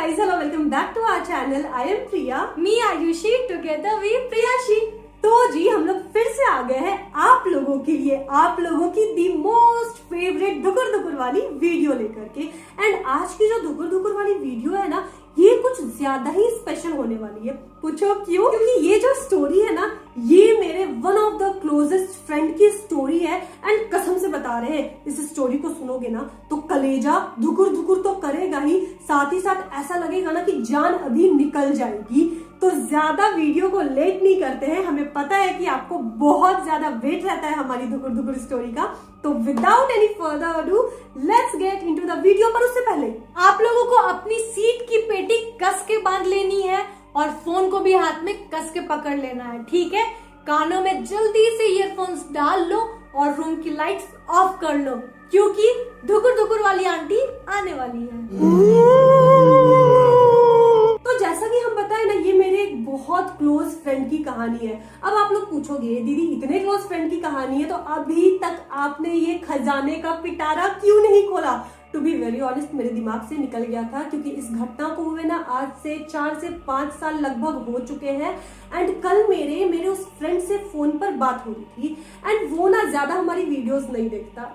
guys, hello, welcome back to our channel. I am Priya. Me Ayushi, together we Priyashi. तो जी हम लोग फिर से आ गए हैं आप लोगों के लिए, आप लोगों की दी मोस्ट फेवरेट धुकुर धुकुर वाली वीडियो लेकर के। एंड आज की जो धुकुर धुकुर वाली वीडियो है ना, ये कुछ ज्यादा ही स्पेशल होने वाली है। पूछो क्यों? क्योंकि ये जो स्टोरी है ना, ये मेरे one of the closest friend की स्टोरी है। एंड कसम से बता रहे हैं, इस स्टोरी को सुनोगे ना तो कलेजा धुकुर धुकुर तो करेगा ही, साथ ही साथ ऐसा लगेगा ना कि जान अभी निकल जाएगी। तो ज्यादा वीडियो को लेट नहीं करते हैं, हमें पता है कि आपको बहुत ज्यादा वेट रहता है हमारी धुकुर धुकुर स्टोरी का। तो without any further ado let's get into the video. पर उससे पहले आप लोगों को अपनी सीट की पेटी कस के बांध लेनी है और फोन को भी हाथ में कस के पकड़ लेना है, ठीक है? कानों में जल्दी से ईयरफोन्स डाल लो और रूम की लाइट्स ऑफ कर लो, क्योंकि धुकुर धुकुर वाली आंटी आने वाली है। तो जैसा कि हम बताए ना, ये मेरे एक बहुत क्लोज फ्रेंड की कहानी है। अब आप लोग पूछोगे दीदी इतने क्लोज फ्रेंड की कहानी है तो अभी तक आपने ये खजाने का पिटारा क्यों नहीं खोला? टू बी वेरी ऑनेस्ट, मेरे दिमाग से निकल गया था, क्योंकि इस घटना को हुए ना आज से 4 से 5 साल लगभग हो चुके हैं। एंड कल मेरे उस फ्रेंड से फोन पर बात हो रही थी। एंड वो ना ज्यादा हमारी वीडियोस नहीं देखता,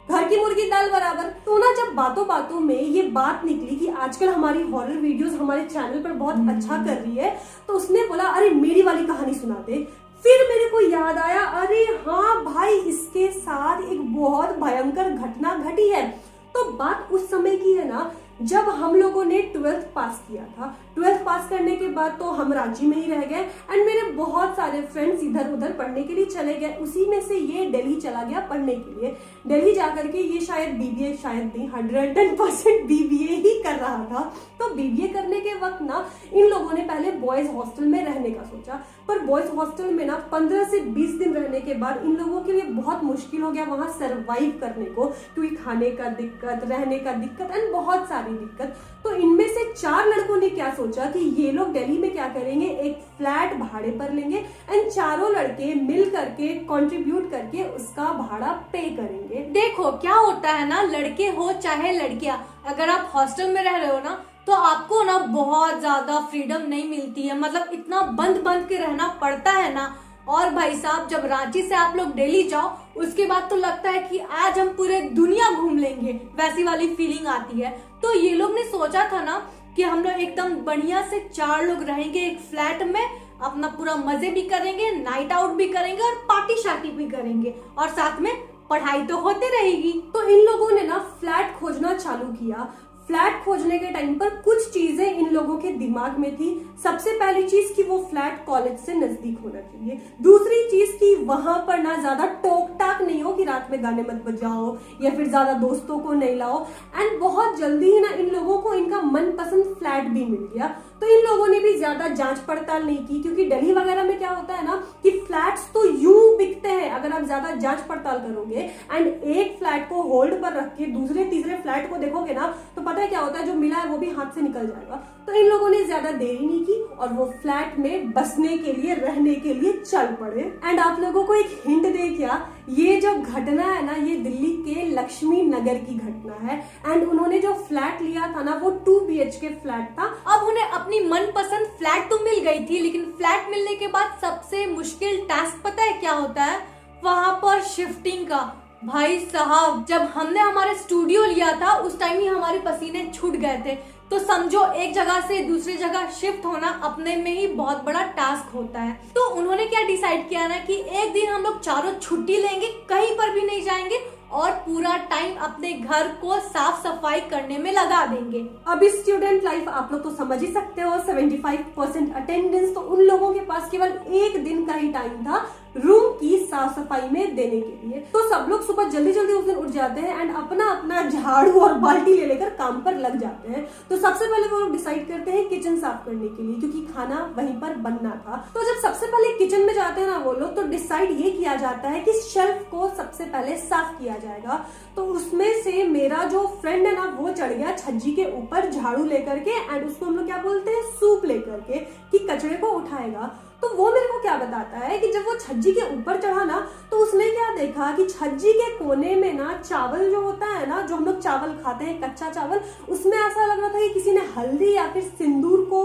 घर की मुर्गी दाल बराबर। तो ना जब बातों बातों में ये बात निकली कि आजकल हमारी हॉरर वीडियोस हमारे चैनल पर बहुत अच्छा कर रही है, तो उसने बोला अरे मेरी वाली कहानी सुना दे। फिर मेरे को याद आया, अरे हाँ भाई, इसके साथ एक बहुत भयंकर घटना घटी है। तो बात उस समय की है ना जब हम लोगों ने 12th पास किया था। 12th पास करने के बाद तो हम रांची में ही रह गए। एंड मेरे बहुत सारे फ्रेंड्स इधर उधर पढ़ने के लिए चले गए। उसी में से ये दिल्ली चला गया पढ़ने के लिए। दिल्ली जाकर के ये शायद बीबीए, शायद नहीं 110% बीबीए ही कर रहा था। तो बीबीए करने के वक्त ना इन लोगों ने पहले बॉयज हॉस्टल में रहने का सोचा, पर बॉयज हॉस्टल में ना 15 से 20 दिन रहने के बाद इन लोगों के लिए बहुत मुश्किल हो गया वहां सरवाइव करने को, क्योंकि खाने का दिक्कत, रहने का दिक्कत एंड बहुत सारी दिक्कत। तो इनमें से 4 लड़कों ने क्या सोचा कि ये लोग दिल्ली में क्या करेंगे, एक फ्लैट भाड़े पर लेंगे एंड चारों लड़के मिल करके कंट्रीब्यूट करके उसका भाड़ा पे करेंगे। देखो क्या होता है ना, लड़के हो चाहे लड़कियां, अगर आप हॉस्टल में रह रहे हो ना तो आपको ना बहुत ज्यादा फ्रीडम नहीं मिलती है, मतलब इतना बंद बंद के रहना पड़ता है ना। और भाई साहब, जब रांची से आप लोग दिल्ली जाओ उसके बाद तो लगता है कि आज हम पूरे दुनिया घूम लेंगे, वैसी वाली फीलिंग आती है। तो ये लोग ने सोचा था ना कि हम लोग एकदम बढ़िया से 4 लोग रहेंगे एक फ्लैट में, अपना पूरा मजे भी करेंगे, नाइट आउट भी करेंगे और पार्टी शार्टी भी करेंगे, और साथ में पढ़ाई तो होती रहेगी। तो इन लोगों ने ना फ्लैट खोजना चालू किया। फ्लैट खोजने के टाइम पर कुछ चीजें इन लोगों के दिमाग में थी। सबसे पहली चीज कि वो फ्लैट कॉलेज से नजदीक होना चाहिए। दूसरी चीज कि वहां पर ना ज्यादा टोक टाक नहीं हो कि रात में गाने मत बजाओ या फिर ज्यादा दोस्तों को नहीं लाओ। एंड बहुत जल्दी ही ना इन लोगों को इनका मनपसंद फ्लैट भी मिल गया। तो इन लोगों ने भी ज्यादा जांच पड़ताल नहीं की, क्योंकि दिल्ली वगैरह में क्या होता है ना कि फ्लैट्स तो यूं बिकते हैं अगर आप ज्यादा जांच पड़ताल करोगे। एंड एक फ्लैट को होल्ड पर रख के दूसरे तीसरे फ्लैट को देखोगे ना तो पता है क्या होता है, जो मिला है वो भी हाथ से निकल जाएगा। तो इन लोगों ने ज्यादा देरी नहीं की और वो फ्लैट में बसने के लिए, रहने के लिए चल पड़े। एंड आप लोगों को एक हिंट दे क्या, ये जो घटना है ना ये दिल्ली के लक्ष्मी नगर की घटना है। एंड उन्होंने जो फ्लैट लिया था ना वो 2 BHK फ्लैट था। अब उन्हें अपनी मनपसंद फ्लैट तो मिल गई थी, लेकिन फ्लैट मिलने के बाद सबसे मुश्किल टास्क पता है क्या होता है? वहां पर शिफ्टिंग का। भाई साहब, जब हमने हमारे स्टूडियो लिया था उस टाइम ही हमारे पसीने छूट गए थे। तो समझो एक जगह से दूसरी जगह शिफ्ट होना अपने में ही बहुत बड़ा टास्क होता है। तो उन्होंने क्या डिसाइड किया ना कि एक दिन हम लोग चारों छुट्टी लेंगे, कहीं पर भी नहीं जाएंगे और पूरा टाइम अपने घर को साफ सफाई करने में लगा देंगे। अब स्टूडेंट लाइफ आप लोग तो समझ ही सकते हो, 75% अटेंडेंस, तो उन लोगों के पास केवल एक दिन का ही टाइम था रूम की साफ सफाई में देने के लिए। तो सब लोग सुबह जल्दी जल्दी उस दिन उठ जाते हैं एंड अपना अपना झाड़ू और बाल्टी ले लेकर काम पर लग जाते हैं। तो सबसे पहले वो लोग डिसाइड करते हैं किचन साफ करने के लिए, क्योंकि खाना वहीं पर बनना था। तो जब सबसे पहले किचन में जाते हैं ना वो लोग, तो डिसाइड ये किया जाता है कि शेल्फ को सबसे पहले साफ किया जाएगा। तो उसमें से मेरा जो फ्रेंड है ना वो चढ़ गया छज्जी के ऊपर झाड़ू लेकर के, एंड उसको हम लोग क्या बोलते हैं, सूप लेकर के, कि कचरे को उठाएगा। तो वो मेरे को क्या बताता है कि जब वो छज्जी के ऊपर चढ़ा ना तो उसने क्या देखा कि छज्जी के कोने में ना चावल जो होता है ना, जो हम लोग चावल खाते हैं कच्चा चावल, उसमें ऐसा लग रहा था कि किसी ने हल्दी या फिर सिंदूर को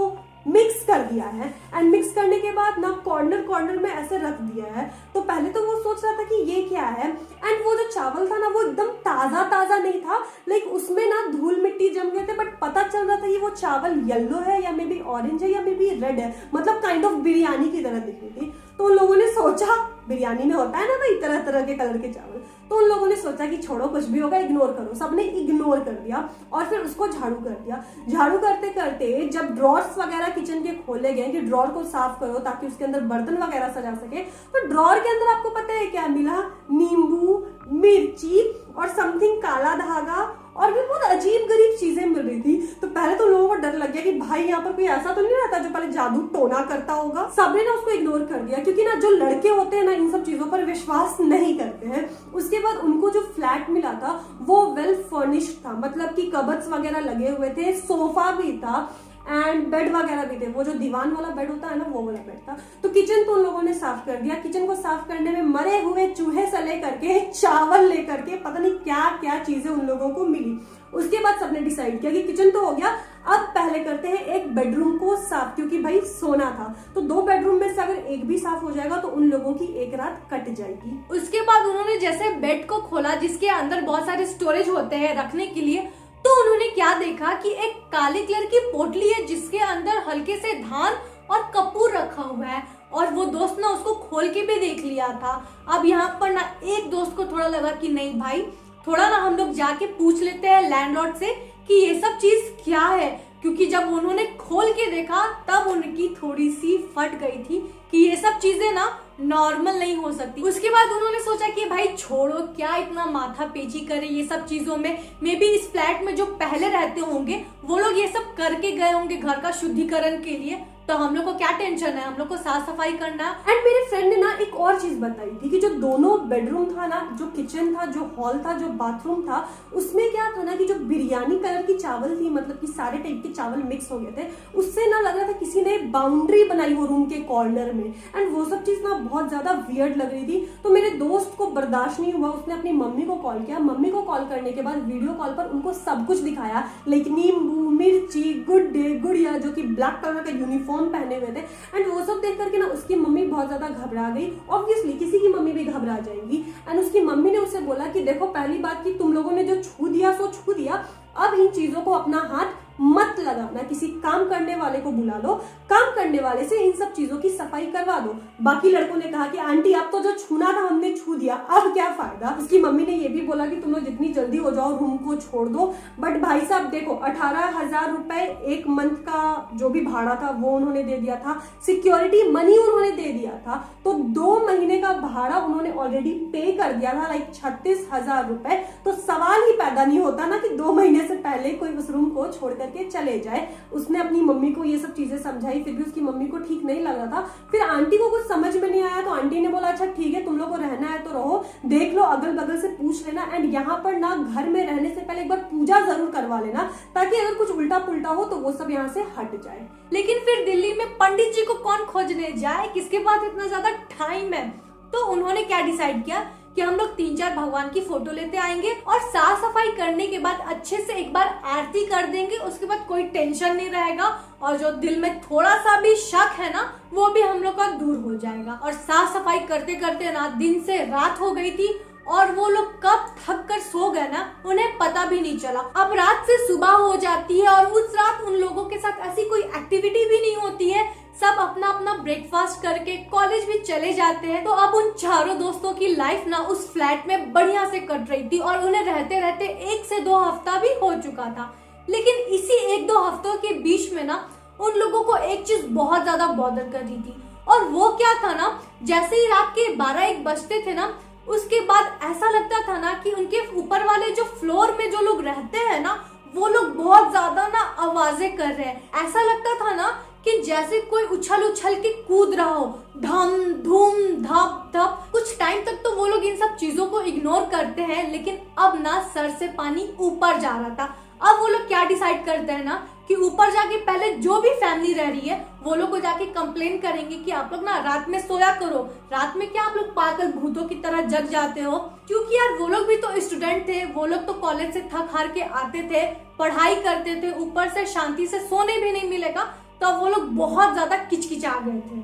मिक्स कर दिया है एंड मिक्स करने के बाद ना कॉर्नर में ऐसे रख दिया है। तो पहले तो वो सोच रहा था कि ये क्या है, एंड वो जो चावल था ना वो एकदम ताजा नहीं था, लाइक उसमें ना धूल मिट्टी जम गए थे, बट पता चल रहा था कि वो चावल येलो है या मे बी ऑरेंज है या मे बी रेड है, मतलब काइंड ऑफ बिरयानी की तरह दिख रही थी। तो उन लोगों ने सोचा, बिरयानी में होता है ना भाई तरह तरह के कलर के चावल, तो उन लोगों ने सोचा कि छोड़ो कुछ भी होगा, इग्नोर करो। सबने इग्नोर कर दिया और फिर उसको झाड़ू कर दिया। झाड़ू करते करते जब ड्रॉर्स वगैरह किचन के खोले गए कि ड्रॉर को साफ करो ताकि उसके अंदर बर्तन वगैरह सजा सके, तो ड्रॉर के अंदर आपको पता है क्या मिला? नींबू, मिर्ची और समथिंग काला धागा और भी बहुत अजीब गरीब चीजें मिल रही थी। तो पहले तो लोगों को डर लग गया कि भाई यहाँ पर कोई ऐसा तो नहीं रहता जो पहले जादू टोना करता होगा। सबने ना उसको इग्नोर कर दिया, क्योंकि ना जो लड़के होते हैं ना इन सब चीजों पर विश्वास नहीं करते हैं। उसके बाद उनको जो फ्लैट मिला था वो वेल फर्निश्ड था, मतलब कि कबर्ड्स वगैरह लगे हुए थे, सोफा भी था एंड बेड वगैरह भी थे। वो जो दीवान वाला बेड होता है ना वो वाला बेड था। तो किचन तो उन लोगों ने साफ कर दिया। किचन को साफ करने में मरे हुए चूहे से लेकर के चावल लेकर के पता नहीं क्या क्या चीजें उन लोगों को मिली। उसके बाद सबने डिसाइड किया कि किचन तो हो गया, अब पहले करते हैं एक बेडरूम को साफ, क्योंकि भाई सोना था। तो 2 बेडरूम में से अगर एक भी साफ हो जाएगा तो उन लोगों की एक रात कट जाएगी। उसके बाद उन्होंने जैसे बेड को खोला जिसके अंदर बहुत सारे स्टोरेज होते हैं रखने के लिए, तो उन्होंने क्या देखा कि एक काले कलर की पोटली है जिसके अंदर हल्के से धान और कपूर रखा हुआ है। और वो दोस्त ना उसको खोल के भी देख लिया था। अब यहाँ पर ना एक दोस्त को थोड़ा लगा कि नहीं भाई, थोड़ा ना हम लोग जाके पूछ लेते हैं लैंडलॉर्ड से कि ये सब चीज क्या है, क्योंकि जब उन्होंने खोल के देखा तब उनकी थोड़ी सी फट गई थी कि ये सब चीजें ना नॉर्मल नहीं हो सकती। उसके बाद उन्होंने सोचा कि भाई छोड़ो, क्या इतना माथा पेची करे ये सब चीजों में। मे बी इस फ्लैट में जो पहले रहते होंगे वो लोग ये सब करके गए होंगे घर का शुद्धिकरण के लिए, तो हम लोग को क्या टेंशन है, हम लोग को साफ सफाई करना। एंड मेरे फ्रेंड ने ना एक और चीज बताई थी कि जो दोनों बेडरूम था ना, जो किचन था, जो हॉल था, जो बाथरूम था, उसमें क्या था ना कि जो बिरयानी कलर की चावल थी, मतलब कि सारे टाइप के चावल मिक्स हो गए थे, उससे ना लग रहा था किसी ने बाउंड्री बनाई वो रूम के कॉर्नर में। एंड वो सब चीज ना बहुत ज्यादा वियर्ड लग रही थी। तो मेरे दोस्त को बर्दाश्त नहीं हुआ, उसने अपनी मम्मी को कॉल किया। मम्मी को कॉल करने के बाद वीडियो कॉल पर उनको सब कुछ दिखाया, लाइक नींबू, मिर्ची, गुड डे, गुड़िया जो कि ब्लैक कलर का यूनिफॉर्म पहने हुए थे। एंड वो सब देख करके ना उसकी मम्मी बहुत ज्यादा घबरा गई। ऑब्वियसली किसी की मम्मी भी घबरा जाएगी। एंड उसकी मम्मी ने उसे बोला कि देखो, पहली बात कि तुम लोगों ने जो छू दिया सो छू दिया, अब इन चीजों को अपना हाथ मत लगाना, किसी काम करने वाले को बुला लो, काम करने वाले से इन सब चीजों की सफाई करवा दो। बाकी लड़कों ने कहा कि आंटी अब तो जो छूना था हमने छू दिया, अब क्या फायदा। उसकी मम्मी ने ये भी बोला कि तुम लोग जितनी जल्दी हो जाओ रूम को छोड़ दो। बट भाई साहब देखो, 18,000 रुपए एक मंथ का जो भी भाड़ा था वो उन्होंने दे दिया था, सिक्योरिटी मनी उन्होंने दे दिया था, तो 2 महीने का भाड़ा उन्होंने ऑलरेडी पे कर दिया था, लाइक 36,000 रुपए। तो सवाल ही पैदा नहीं होता ना कि 2 महीने से पहले कोई उस रूम को छोड़ करके चले जाए। उसने अपनी मम्मी को ये सब चीजें समझाई, फिर भी उसकी मम्मी को ठीक नहीं लग रहा था। फिर आंटी को कुछ समझ में नहीं आया, तो आंटी ने बोला अच्छा ठीक है, तुम लोग को रहना है तो रहो, देख लो अगल बगल से पूछ लेना, एंड यहाँ पर ना घर में रहने से पहले एक बार पूजा जरूर करवा लेना, ताकि अगर कुछ उल्टा पुल्टा हो तो वो सब यहाँ से हट जाए। लेकिन फिर दिल्ली में पंडित जी को कौन खोजने जाए, किसके पास इतना ज्यादा टाइम है। तो उन्होंने क्या डिसाइड किया कि हम लोग 3-4 भगवान की फोटो लेते आएंगे और साफ सफाई करने के बाद अच्छे से एक बार आरती कर देंगे, उसके बाद कोई टेंशन नहीं रहेगा और जो दिल में थोड़ा सा भी शक है ना वो भी हम लोग का दूर हो जाएगा। और साफ सफाई करते करते ना दिन से रात हो गई थी और वो लोग कब थक कर सो गए ना उन्हें पता भी नहीं चला। अब रात से सुबह हो जाती है और उस रात उन लोगों के साथ ऐसी कोई एक्टिविटी भी नहीं होती है, सब अपना अपना ब्रेकफास्ट करके कॉलेज भी चले जाते हैं। तो अब उन चारों दोस्तों की लाइफ ना उस फ्लैट में बढ़िया से कट रही थी और उन्हें रहते रहते 1 से 2 हफ्ता भी हो चुका था। लेकिन इसी 1-2 हफ्तों के बीच में ना उन लोगों को एक चीज बहुत ज्यादा बॉदर कर रही थी, और वो क्या था ना, जैसे ही रात के 12-1 बजते थे ना, उसके बाद ऐसा लगता था ना कि उनके ऊपर वाले जो फ्लोर में जो लोग रहते हैं ना वो लोग बहुत ज्यादा ना आवाजें कर रहे हैं। ऐसा लगता था ना कि जैसे कोई उछल उछल के कूद रहा हो, धम धूम धप धप। कुछ टाइम तक तो वो लोग इन सब चीजों को इग्नोर करते हैं, लेकिन अब ना सर से पानी ऊपर जा रहा था। अब वो लोग क्या डिसाइड करते हैं ना कि ऊपर जाके पहले जो भी फैमिली रह रही है वो लोग को जाके कंप्लेन करेंगे कि आप लोग ना रात में सोया करो, रात में क्या आप लोग पागल भूतों की तरह जग जाते हो। क्योंकि यार वो लोग भी तो स्टूडेंट थे, वो लोग तो कॉलेज से थक हार के आते थे, पढ़ाई करते थे, ऊपर से शांति से सोने भी नहीं मिलेगा, तो वो लोग बहुत ज्यादा किचकिचा गए थे।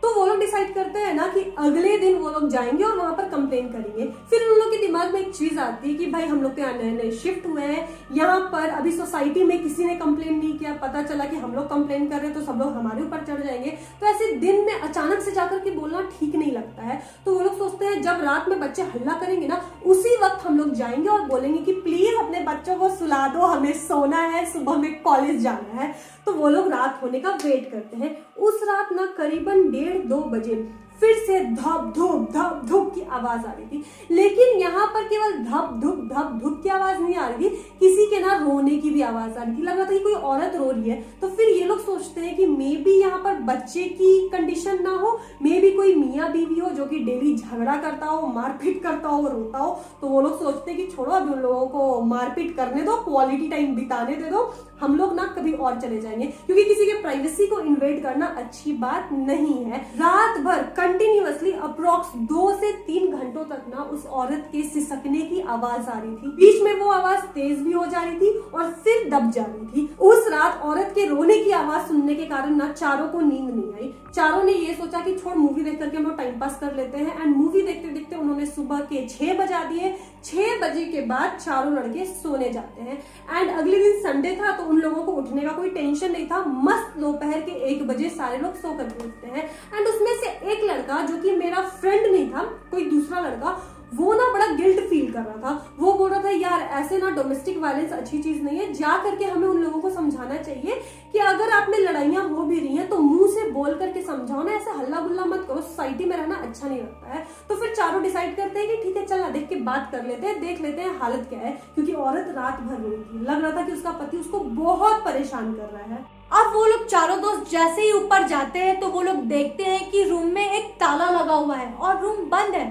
तो वो लोग डिसाइड करते हैं ना कि अगले दिन वो लोग जाएंगे और वहां पर कंप्लेन करेंगे। फिर उन लोग के दिमाग में एक चीज आती है कि भाई हम लोग तो यहाँ नए नए शिफ्ट हुए हैं, यहाँ पर अभी सोसाइटी में किसी ने कंप्लेन नहीं किया, पता चला कि हम लोग कंप्लेन कर रहे हैं तो सब लोग हमारे ऊपर चढ़ जाएंगे। तो ऐसे दिन में अचानक से जाकर के बोलना ठीक नहीं लगता है। तो वो लोग सोचते हैं जब रात में बच्चे हल्ला करेंगे ना, उसी वक्त हम लोग जाएंगे और बोलेंगे कि प्लीज अपने बच्चों को सुला दो, हमें सोना है, सुबह में कॉलेज जाना है। तो वो लोग रात होने का वेट करते हैं। उस रात ना करीबन 1:30-2 बजे फिर से धप धुप की आवाज आ रही थी, लेकिन यहाँ पर केवल धप धुप की आवाज नहीं आ रही थी, किसी के ना रोने की भी आवाज आ रही थी। लग रहा था कि कोई औरत रो रही है। तो फिर ये लोग सोचते हैं कि मे बी यहाँ पर बच्चे की कंडीशन ना हो, मे बी कोई मियाँ बीवी हो जो कि डेली झगड़ा करता हो, मारपीट करता हो, रोता हो। तो वो लोग सोचते हैं कि छोड़ो, अभी उन लोगों को मारपीट करने दो, क्वालिटी टाइम बिताने दे दो, हम लोग ना कभी और चले जाएंगे, क्योंकि किसी के प्राइवेसी को इन्वेड करना अच्छी बात नहीं है। रात भर कंटिन्यूअसली अप्रोक्स 2 से 3 घंटों तक ना उस औरत के सिसकने की आवाज आ रही थी। बीच में वो आवाज तेज भी हो जा रही थी और फिर दब जा रही थी। उस रात औरत के रोने की आवाज सुनने के कारण ना चारों को नींद नहीं आई। चारों ने ये सोचा कि छोड़, मूवी देख करके हम लोग टाइम पास कर लेते हैं। एंड मूवी देखते देखते उन्होंने सुबह के 6 बजा दिए। 6 बजे के बाद चारों लड़के सोने जाते हैं। एंड अगले दिन संडे था तो उन लोगों को उठने का कोई टेंशन नहीं था। मस्त दोपहर के 1 बजे सारे लोग सो करके उठते हैं। एंड उसमें से एक लड़का जो कि मेरा फ्रेंड नहीं था, कोई दूसरा लड़का, वो ना बड़ा गिल्ट फील कर रहा था। वो बोल रहा था यार ऐसे ना डोमेस्टिक वायलेंस अच्छी चीज नहीं है, जा करके हमें उन लोगों को समझाना चाहिए कि अगर आप में लड़ाइयां हो भी रही हैं तो मुंह से बोल करके समझाओ ना, ऐसे हल्ला गुल्ला मत करो, सोसाइटी में रहना अच्छा नहीं लगता है। तो फिर चारों डिसाइड करते हैं कि ठीक है चल ना देख के बात कर लेते हैं, देख लेते हैं हालत क्या है, क्योंकि औरत रात भर रोई थी। लग रहा था कि उसका पति उसको बहुत परेशान कर रहा है। अब वो लोग चारों दोस्त जैसे ही ऊपर जाते हैं तो वो लोग देखते हैं कि रूम में एक ताला लगा हुआ है और रूम बंद है।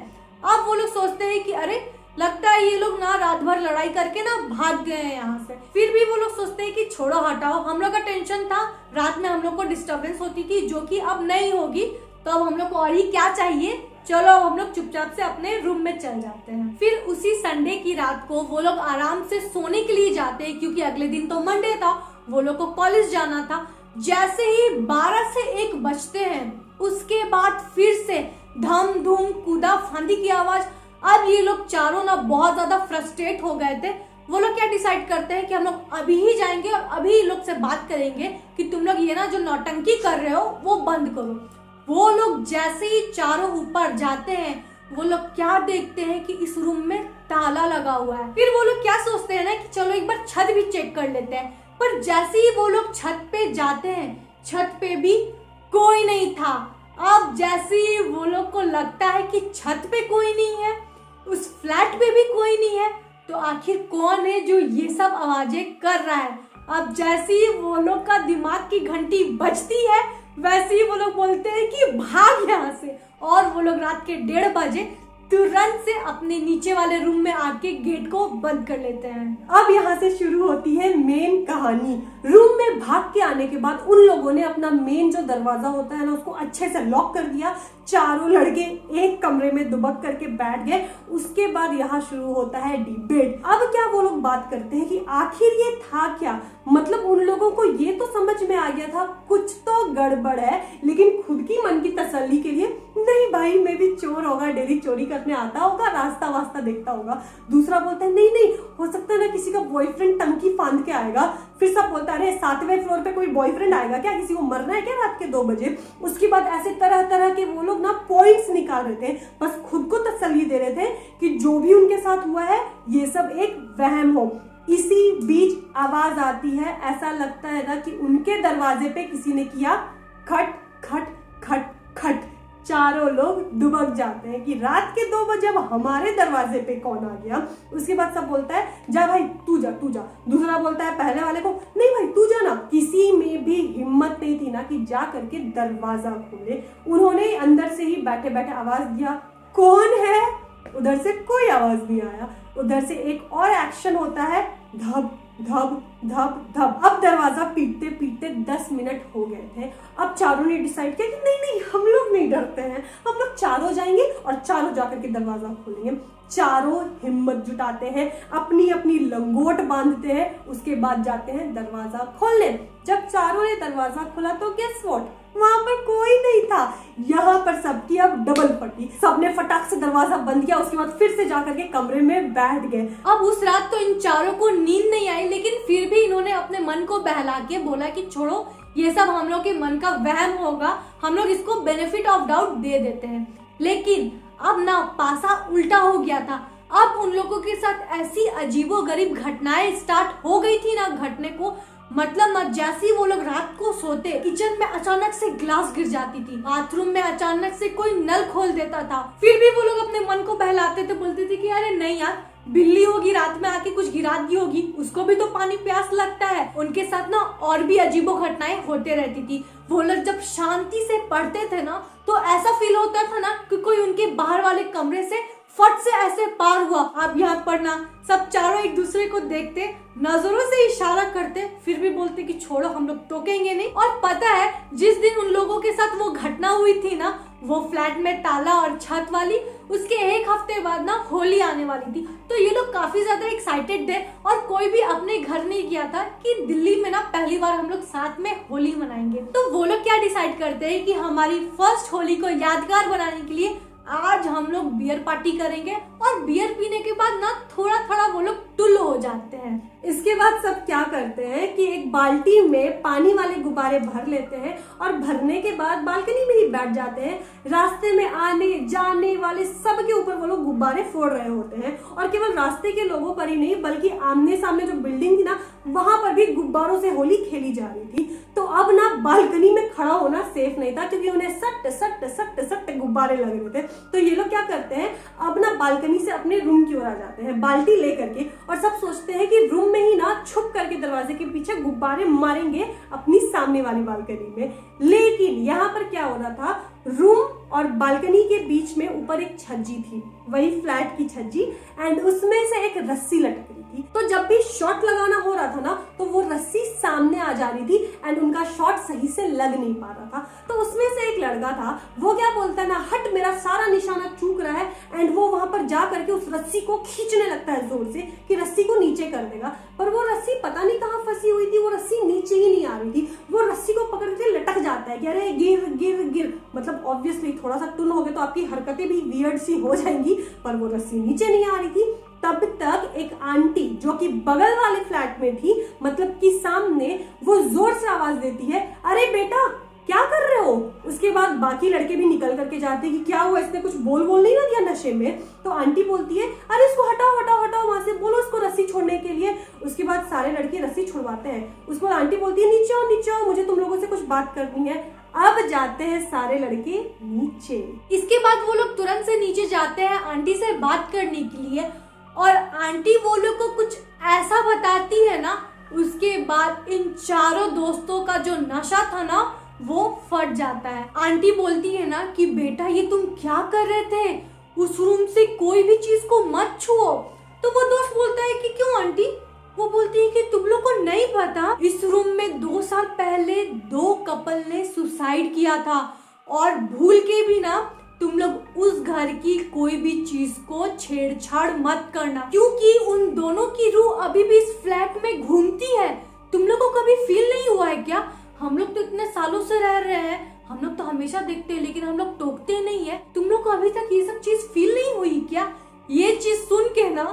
अब वो लोग सोचते हैं कि अरे लगता है ये लोग ना रात भर लड़ाई करके ना भाग गए हैं यहाँ से। फिर भी वो लोग सोचते हैं कि छोड़ो हटाओ, हम लोग का टेंशन था, रात में हम लोग को डिस्टरबेंस होती थी जो कि अब नहीं होगी, तो अब हम लोग को और ही क्या चाहिए, चलो अब हम लोग चुपचाप से अपने रूम में चल जाते हैं। फिर उसी संडे की रात को वो लोग आराम से सोने के लिए जाते हैं, क्योंकि अगले दिन तो मंडे था, वो लोग को कॉलेज जाना था। जैसे ही 12 से 1 बजते हैं उसके बाद फिर से धम धूम कूदा फांदी की आवाज। अब ये लोग चारों ना बहुत ज्यादा फ्रस्ट्रेट हो गए थे। वो लोग क्या डिसाइड करते हैं कि हम लोग अभी ही जाएंगे और अभी इन लोग से बात करेंगे कि तुम लोग ये ना जो नौटंकी कर रहे हो वो बंद करो। वो लोग जैसे ही चारों ऊपर जाते हैं वो लोग क्या देखते हैं कि इस रूम में ताला लगा हुआ है। फिर वो लोग क्या सोचते हैं ना कि चलो एक बार छत भी चेक कर लेते हैं, पर जैसे ही वो लोग छत पे जाते हैं छत पे भी कोई नहीं था। अब जैसे ही वो लोग को लगता है कि छत पे कोई नहीं है, उस फ्लैट पे भी कोई नहीं है, तो आखिर कौन है जो ये सब आवाजें कर रहा है। अब जैसे ही वो लोग का दिमाग की घंटी बजती है वैसे ही वो लोग बोलते हैं कि भाग यहाँ से, और वो लोग रात के 1:30 बजे तुरंत से अपने नीचे वाले रूम में आके गेट को बंद कर लेते हैं। अब यहाँ से शुरू होती है मेन कहानी। रूम में भाग के आने के बाद उन लोगों ने अपना मेन जो दरवाजा होता है ना उसको अच्छे से लॉक कर दिया। चारों लड़के एक कमरे में दुबक करके बैठ गए। उसके बाद यहाँ शुरू होता है डिबेट। अब क्या वो लोग बात करते हैं कि आखिर ये था क्या, मतलब उन लोगों को ये तो समझ में आ गया था कुछ तो गड़बड़ है, लेकिन खुद की मन की तसल्ली के लिए नहीं भाई मैं भी चोर होगा, डेली चोरी करने आता होगा, रास्ता वास्ता देखता होगा। दूसरा बोलता है नहीं हो सकता है ना किसी का बॉयफ्रेंड टंकी फांद के आएगा। फिर सब बोलता है अरे 7वें फ्लोर पे कोई बॉयफ्रेंड आएगा क्या, किसी को मरना है क्या रात के 2 बजे। उसके बाद ऐसे तरह तरह के वो लोग ना पॉइंट्स निकाल रहे थे, बस खुद को तसल्ली दे रहे थे कि जो भी उनके साथ हुआ है ये सब एक वहम हो। इसी बीच आवाज आती है, ऐसा लगता है ना कि उनके दरवाजे पे किसी ने किया खट खट खट खट। चारों लोग दुबक जाते हैं कि रात के 2 बजे अब हमारे दरवाजे पे कौन आ गया। उसके बाद सब बोलता है जा भाई तू जा। दूसरा बोलता है पहले वाले को नहीं भाई तू जा ना। किसी में भी हिम्मत नहीं थी ना कि जा करके दरवाजा खोले। उन्होंने अंदर से ही बैठे बैठे आवाज दिया कौन है। उधर से कोई आवाज नहीं आया। उधर से एक और एक्शन होता है, धब धब धप धप। अब दरवाजा पीटते पीटते 10 मिनट हो गए थे। अब चारों ने डिसाइड किया कि नहीं नहीं, हम लोग नहीं डरते हैं, हम लोग चारों जाएंगे और चारों जाकर के दरवाजा खोलेंगे। चारों हिम्मत जुटाते हैं, अपनी अपनी लंगोट बांधते हैं, उसके बाद जाते हैं दरवाजा खोलने। जब चारों ने दरवाजा खोला तो गेस व्हाट, वहां पर कोई नहीं था। यहाँ पर सबकी अब डबल फटी, सबने फटाक से दरवाजा बंद किया, उसके बाद फिर से जाकर के कमरे में बैठ गए। अब उस रात तो इन चारों को नींद नहीं आई, लेकिन फिर भी इन्होंने अपने मन को बहला के बोला कि छोड़ो, ये सब हम लोग के मन का वहम होगा, हम लोग इसको बेनिफिट ऑफ डाउट दे देते हैं। लेकिन अब ना पासा उल्टा हो गया था। अब उन लोगों के साथ ऐसी अजीबोगरीब घटनाएं स्टार्ट हो गई थी ना घटने को, मतलब जैसे वो लोग रात को सोते, किचन में अचानक से ग्लास गिर जाती थी, बाथरूम में अचानक से कोई नल खोल देता था। फिर भी वो लोग अपने मन को बहलाते थे, बोलते थे कि अरे नहीं यार, बिल्ली होगी रात में आके कुछ गिरा दी होगी, उसको भी तो पानी प्यास लगता है। उनके साथ ना और भी अजीबो घटनाएं होते रहती थी। वो लोग जब शांति से पढ़ते थे ना तो ऐसा फील होता था ना कि कोई उनके बाहर वाले कमरे से फट से ऐसे पार हुआ। आप यहाँ पढ़ना। सब चारों एक दूसरे को देखते, नजरों से इशारा करते, फिर भी बोलते कि छोड़ो, हम लोग टोकेंगे नहीं। और पता है, जिस दिन उन लोगों के साथ वो घटना हुई थी ना, वो फ्लैट में ताला और छत वाली, उसके एक हफ्ते बाद ना होली आने वाली थी। तो ये लोग काफी ज्यादा एक्साइटेड थे और कोई भी अपने घर नहीं गया था कि दिल्ली में ना पहली बार हम लोग साथ में होली मनाएंगे। तो वो लोग क्या डिसाइड करते हैं कि हमारी फर्स्ट होली को यादगार बनाने के लिए आज हम लोग बियर पार्टी करेंगे। और बियर पीने के बाद ना थोड़ा थोड़ा वो लोग टुल्ल हो जाते हैं। इसके बाद सब क्या करते हैं कि एक बाल्टी में पानी वाले गुब्बारे भर लेते हैं और भरने के बाद बालकनी में ही बैठ जाते हैं। रास्ते में आने जाने वाले सबके ऊपर वो लोग गुब्बारे फोड़ रहे होते हैं। और केवल रास्ते के लोगों पर ही नहीं, बल्कि आमने सामने जो बिल्डिंग थी ना, वहां पर भी गुब्बारों से होली खेली जा रही थी। तो अब ना बालकनी में खड़ा होना सेफ नहीं था, क्योंकि उन्हें सट सट सट सट गुब्बारे लग रहे थे। तो ये लोग क्या करते हैं, अब ना बालकनी से अपने रूम की ओर आ जाते हैं बाल्टी लेकर के, और सब सोचते हैं कि रूम में ही ना छुप करके दरवाजे के पीछे गुब्बारे मारेंगे अपनी सामने वाली बालकनी में। लेकिन यहाँ पर क्या हो रहा था, रूम और बालकनी के बीच में ऊपर एक छज्जी थी, वही फ्लैट की छज्जी, एंड उसमें से एक रस्सी लटक रही थी। तो जब भी शॉट लगाना हो रहा था ना, तो वो रस्सी सामने आ जा रही थी एंड उनका शॉट सही से लग नहीं पा रहा था। तो उसमें से एक लड़का था, वो क्या बोलता है ना, हट, मेरा सारा निशाना चूक रहा है, एंड वो वहां पर जा करके उस रस्सी को खींचने लगता है जोर से कि रस्सी को नीचे कर देगा। पर वो रस्सी पता नहीं कहाँ फंसी हुई थी, वो रस्सी नीचे ही नहीं आ रही थी। वो रस्सी को पकड़ के लटक जाता है कि अरे गिर गिर गिर, मतलब ऑब्वियसली थोड़ा सा टुन हो गए तो आपकी हरकतें भी वियर्ड सी हो जाएंगी, पर वो रस्सी नीचे नहीं आ रही थी। तब तक एक आंटी जो कि बगल वाले फ्लैट में थी, मतलब कि सामने, वो जोर से आवाज देती है, अरे बेटा क्या कर रहे हो। उसके बाद बाकी लड़के भी निकल करके जाते हैं कि क्या हुआ, इसने कुछ बोल नहीं ना दिया नशे में। तो आंटी बोलती है, अरे इसको हटाओ हटाओ हटाओ वहां से, बोलो इसको रस्सी छोड़ने के लिए। उसके बाद सारे लड़के रस्सी छुड़वाते हैं। उसके बाद आंटी बोलती है, नीचे आओ, मुझे तुम लोगों से कुछ बात करनी है। अब जाते हैं सारे लड़के नीचे। इसके बाद वो लोग तुरंत से नीचे जाते हैं आंटी से बात करने के लिए, और आंटी वो लोग को कुछ ऐसा बताती है ना, उसके बाद इन चारों दोस्तों का जो नशा था ना, वो फट जाता है। आंटी बोलती है ना कि बेटा ये तुम क्या कर रहे थे, उस रूम से कोई भी चीज को मत छुओ। तो वो दोस्त बोलता है कि क्यों आंटी। वो बोलती है कि तुम लोग को नहीं पता, इस रूम में 2 साल पहले 2 कपल ने सुसाइड किया था, और भूल के भी ना तुम लोग उस घर की कोई भी चीज को छेड़छाड़ मत करना, क्योंकि उन दोनों की रूह अभी भी इस फ्लैट में घूमती है। तुम लोग को कभी फील नहीं हुआ है क्या, हम लोग तो इतने सालों से रह रहे हैं, हम लोग तो हमेशा देखते हैं लेकिन हम लोग टोकते नहीं है, तुम लोग को अभी तक ये सब चीज फील नहीं हुई क्या। ये चीज सुन के ना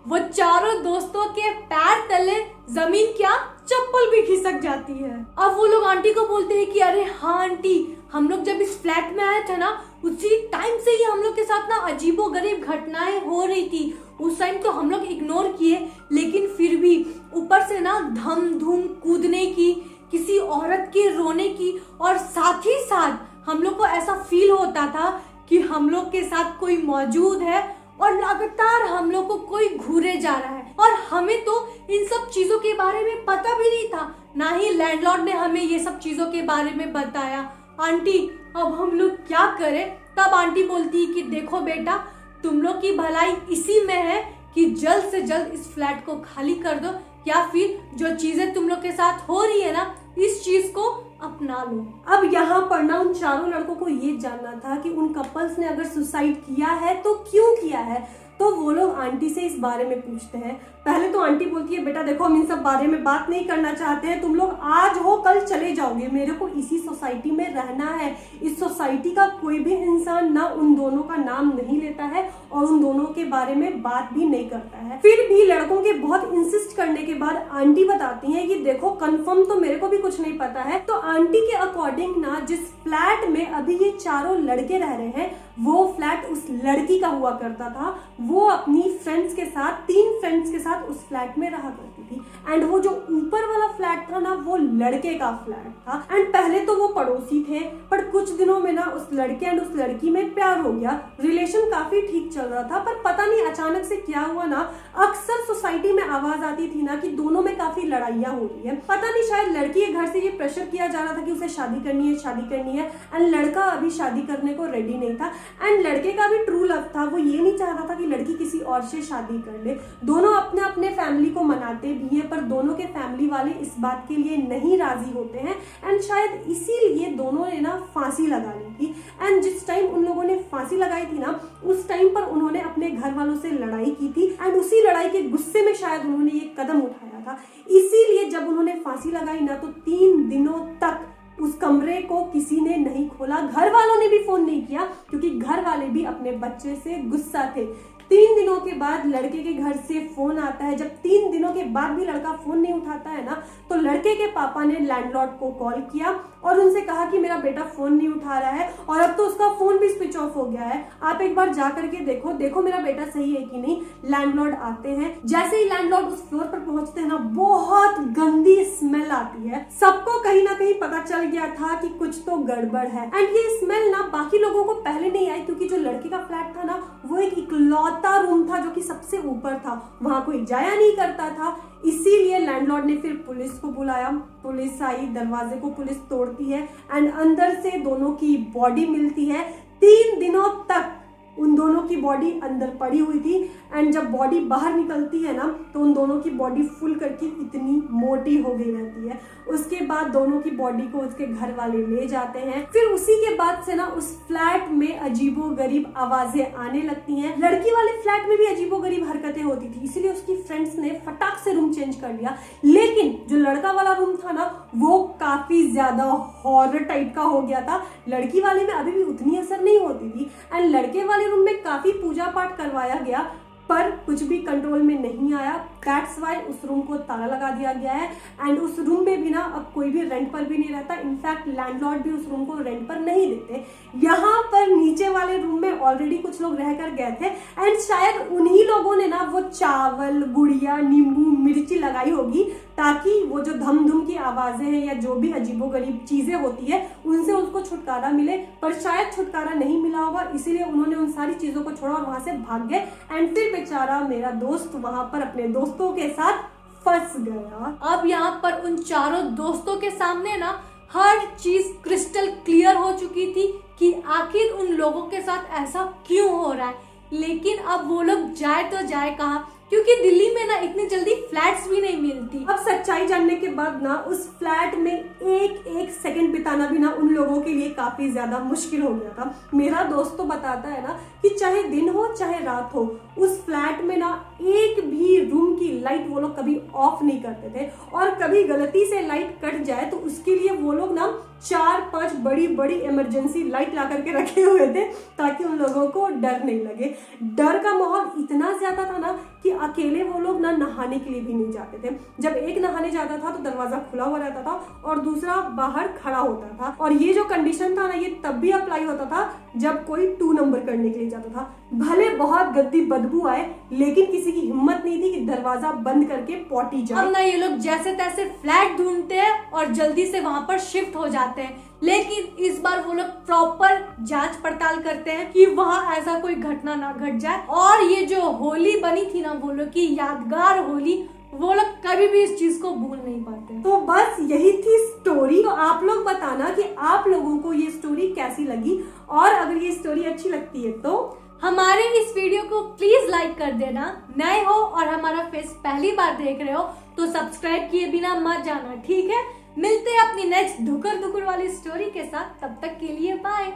वो चारों दोस्तों के पैर तले जमीन क्या, चप्पल भी खिसक जाती है। अब वो लोग आंटी को बोलते हैं कि अरे हाँ आंटी, हम लोग जब इस फ्लैट में आए थे ना, उसी टाइम से ही हम लोग के साथ ना अजीबोगरीब घटनाएं हो रही थी। उस टाइम तो हम लोग इग्नोर किए, लेकिन फिर भी ऊपर से ना धम धूम कूदने की, किसी औरत के रोने की, और साथ ही साथ हम लोग को ऐसा फील होता था कि हम लोग के साथ कोई मौजूद है और लगातार हम लोग को कोई घूरे जा रहा है। और हमें तो इन सब चीजों के बारे में पता भी नहीं था, ना ही लैंडलॉर्ड ने हमें ये सब चीजों के बारे में बताया। आंटी अब हम लोग क्या करें। तब आंटी बोलती है कि देखो बेटा, तुम लोग की भलाई इसी में है कि जल्द से जल्द इस फ्लैट को खाली कर दो, या फिर जो चीजें तुम लोग के साथ हो रही है ना, इस चीज को अपना लो। अब यहाँ पर ना उन चारों लड़कों को ये जानना था कि उन कपल्स ने अगर सुसाइड किया है तो क्यों किया है। तो वो लोग आंटी से इस बारे में पूछते हैं। पहले तो आंटी बोलती है, बेटा देखो हम इन सब बारे में बात नहीं करना चाहते हैं, तुम लोग आज हो कल चले जाओगे, मेरे को इसी सोसाइटी में रहना है। इस सोसाइटी का कोई भी इंसान ना उन दोनों का नाम नहीं लेता है और उन दोनों के बारे में बात भी नहीं करता है। फिर भी लड़कों के बहुत इंसिस्ट करने के बाद आंटी बताती है कि देखो कंफर्म तो मेरे को भी कुछ नहीं पता है। तो आंटी के अकॉर्डिंग ना जिस फ्लैट में अभी ये चारों लड़के रह रहे हैं वो फ्लैट उस लड़की का हुआ करता था। वो अपनी फ्रेंड्स के साथ 3 फ्रेंड्स के साथ उस फ्लैट में रहा करती थी। एंड वो जो ऊपर वाला फ्लैट था ना वो लड़के का फ्लैट था। एंड पहले तो वो पड़ोसी थे, पर कुछ दिनों में ना उस लड़के एंड उस लड़की में प्यार हो गया। रिलेशन काफी ठीक चल रहा था, पर पता नहीं अचानक से क्या हुआ ना, अक्सर सोसाइटी में आवाज आती थी ना कि दोनों में काफी लड़ाइयाँ हो रही है। पता नहीं शायद लड़की के घर से ये प्रेशर किया जा रहा था कि उसे शादी करनी है एंड लड़का अभी शादी करने को रेडी नहीं था। एंड लड़के का भी ट्रू लव था, वो ये नहीं चाहता था कि लड़की किसी और से शादी कर ले। दोनों अपने अपने फैमिली को मनाते भी हैं, पर दोनों के फैमिली वाले इस बात के लिए नहीं राजी होते हैं। एंड शायद इसीलिए दोनों ने ना फांसी लगा ली थी। एंड जिस टाइम उन लोगों ने फांसी लगाई थी ना, उस टाइम पर उन्होंने अपने घर वालों से लड़ाई की थी एंड उसी लड़ाई के गुस्से में शायद उन्होंने ये कदम उठाया था। इसीलिए जब उन्होंने फांसी लगाई ना, तो 3 दिनों तक उस कमरे को किसी ने नहीं खोला। घर वालों ने भी फोन नहीं किया क्योंकि घर वाले भी अपने बच्चे से गुस्सा थे। 3 दिनों के बाद लड़के के घर से फोन आता है। जब 3 दिनों के बाद भी लड़का फोन नहीं उठाता है ना, तो लड़के के पापा ने लैंडलॉर्ड को कॉल किया और उनसे कहा कि मेरा बेटा फोन नहीं उठा रहा है और अब तो उसका फोन भी स्विच ऑफ हो गया है, आप एक बार जा करके देखो मेरा बेटा सही है कि नहीं। लैंडलॉर्ड आते हैं। जैसे ही लैंडलॉर्ड उस फ्लोर पर पहुंचते हैं ना, बहुत गंदी स्मेल आती है। सबको कहीं ना कहीं पता चल गया था कि कुछ तो गड़बड़ है। एंड ये स्मेल ना बाकी लोगों को पहले नहीं आई क्योंकि जो लड़के का फ्लैट था ना, वो एक इकलौता रूम था जो कि सबसे ऊपर था, वहां कोई जाया नहीं करता था। इसीलिए लैंडलॉर्ड ने फिर पुलिस को बुलाया। पुलिस आई, दरवाजे को पुलिस तोड़ती है एंड अंदर से दोनों की बॉडी मिलती है। 3 दिनों तक उन दोनों की बॉडी अंदर पड़ी हुई थी। एंड जब बॉडी बाहर निकलती है ना, तो उन दोनों की बॉडी फुल करके इतनी मोटी हो गई रहती है। उसके बाद दोनों की बॉडी को उसके घर वाले ले जाते हैं। फिर उसी के बाद से ना उस फ्लैट में अजीबोगरीब आवाजें आने लगती हैं। लड़की वाले फ्लैट में भी अजीबोगरीब हरकतें होती थी, इसीलिए उसकी फ्रेंड्स ने फटाक से रूम चेंज कर लिया। लेकिन जो लड़का वाला रूम था ना, वो काफी ज्यादा हॉरर टाइप का हो गया था। लड़की वाले में अभी भी उतनी असर नहीं होती थी एंड लड़के वाले रूम में काफी पूजा पाठ करवाया गया, पर कुछ भी कंट्रोल में नहीं आया। दैट्स वाई उस रूम को ताला लगा दिया गया है एंड उस रूम में भी ना अब कोई भी रेंट पर भी नहीं रहता। इनफैक्ट लैंडलॉर्ड भी उस रूम को रेंट पर नहीं देते। यहाँ पर नीचे वाले रूम में ऑलरेडी कुछ लोग रह कर गए थे एंड शायद उन्हीं लोगों ने ना वो चावल, गुड़िया, नींबू, मिर्ची लगाई होगी ताकि वो जो धम धुम की आवाजें हैं या जो भी अजीबोगरीब चीजें होती है उनसे उसको छुटकारा मिले। पर शायद छुटकारा नहीं मिला होगा, इसीलिए उन्होंने उन सारी चीजों को छोड़ा और वहां से भाग गए। एंड फिर बेचारा मेरा दोस्त वहां पर अपने दोस्तों के साथ फंस गया। अब यहाँ पर उन चारों दोस्तों के सामने ना हर चीज क्रिस्टल क्लियर हो चुकी थी कि आखिर उन लोगों के साथ ऐसा क्यों हो रहा है। लेकिन अब वो लोग जाए तो जाए कहाँ, क्योंकि दिल्ली में ना इतनी जल्दी फ्लैट्स भी नहीं मिलती। अब सच्चाई जानने के बाद ना उस फ्लैट में एक सेकंड बिताना भी ना उन लोगों के लिए काफी ज्यादा मुश्किल हो गया था। मेरा दोस्त तो बताता है ना कि चाहे दिन हो चाहे रात हो, उस फ्लैट में ना एक भी रूम की लाइट वो लोग कभी ऑफ नहीं करते थे और कभी गलती से लाइट कट जाए तो उसके लिए वो लोग ना 4-5 बड़ी बड़ी इमरजेंसी लाइट ला करके रखे हुए थे ताकि उन लोगों को डर नहीं लगे। डर का माहौल इतना ज्यादा था ना कि अकेले वो लोग ना नहाने के लिए भी नहीं जाते थे। जब एक नहाने जाता था तो दरवाजा खुला हुआ रहता था और दूसरा बाहर खड़ा होता था। और ये जो कंडीशन था ना, ये तब भी अप्लाई होता था जब कोई 2 नंबर करने के लिए जाता था। भले बहुत गंदी बदबू आए, लेकिन किसी की हिम्मत नहीं थी कि दरवाजा बंद करके पॉटी जाए। अब ना ये लोग जैसे तैसे फ्लैट ढूंढते हैं और जल्दी से वहां पर शिफ्ट हो जाते हैं। लेकिन इस बार वो लोग प्रॉपर जांच पड़ताल करते हैं कि वहां ऐसा कोई घटना ना घट जाए। और ये जो होली बनी थी ना वो लोग की यादगार होली, वो लोग कभी भी इस चीज को भूल नहीं पाते। तो बस यही थी स्टोरी। तो आप लोग बताना कि आप लोगों को ये स्टोरी कैसी लगी, और अगर ये स्टोरी अच्छी लगती है तो हमारे इस वीडियो को प्लीज लाइक कर देना। नए हो और हमारा फेस पहली बार देख रहे हो तो सब्सक्राइब किए बिना मत जाना, ठीक है। मिलते हैं अपनी नेक्स्ट धुकर धुकर वाली स्टोरी के साथ, तब तक के लिए बाय।